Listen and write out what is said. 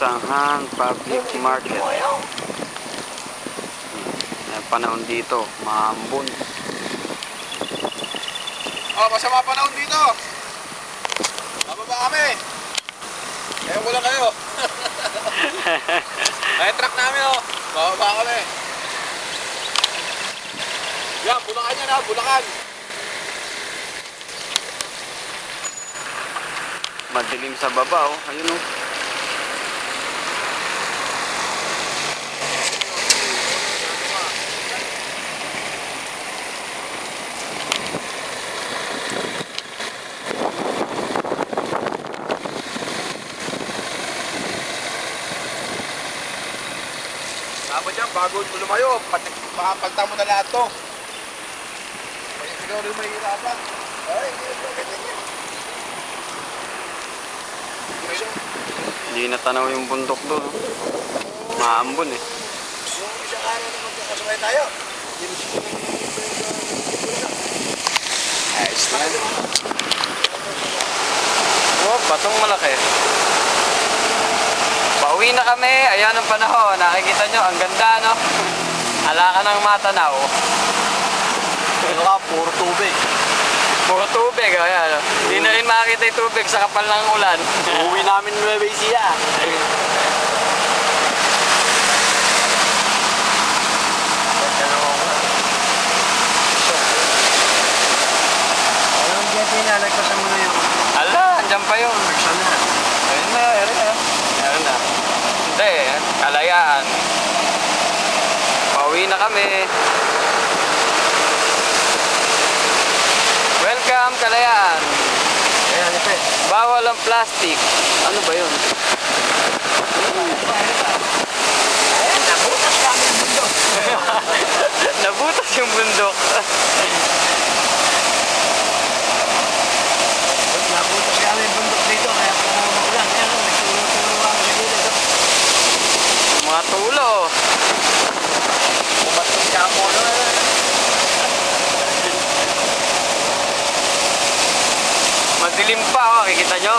Sanghang Public Market. May panahon dito, maambon. Oh, masama panahon dito. Bababa kami. Ayaw ko lang kayo. Ay, truck namin oh. Bababa kami. Yan, Bulacan yan ha, Bulacan. Madilim sa baba oh, ayun oh. Dapat yan, bago mo lumayo, pakapagta mo na lahat to. Kaya ikaw rin mahihirapan. Ay, hindi na ganyan yan. Hindi natanaw yung bundok doon oh. Maambon eh. Yung isang araw na magkakasabay tayo. Ayos na yan. Oh, batong malaki. Pauwi na kami, ayan ang panahon. Nakikita nyo, ang ganda no. Ala ka ng matanaw. Ano ka, puro tubig. Puro tubig, ayan. Hindi na rin makikita yung tubig sa kapal ng ulan. Uuwi namin Nueva Ecija. Anong diyete na, nagpasa mo na yun? Ala, andyan pa yun. Nagpasa na. Ayun na, ayun na. Ayun na. Hindi, Kalayaan. Pauwi na kami. Welcome, Kalayaan. Ayan, ito eh. Bawal ang plastic. Ano ba yun? Ayan, nabutas kami ang bundok. Nabutas yung bundok. Nabutas kami ang bundok dito, kaya kung magulan, ayan, nagtulong-tulong ako sa gilid. Mga tulo. Bumatok siya mo na. Madilim pa, oh. Kikita nyo?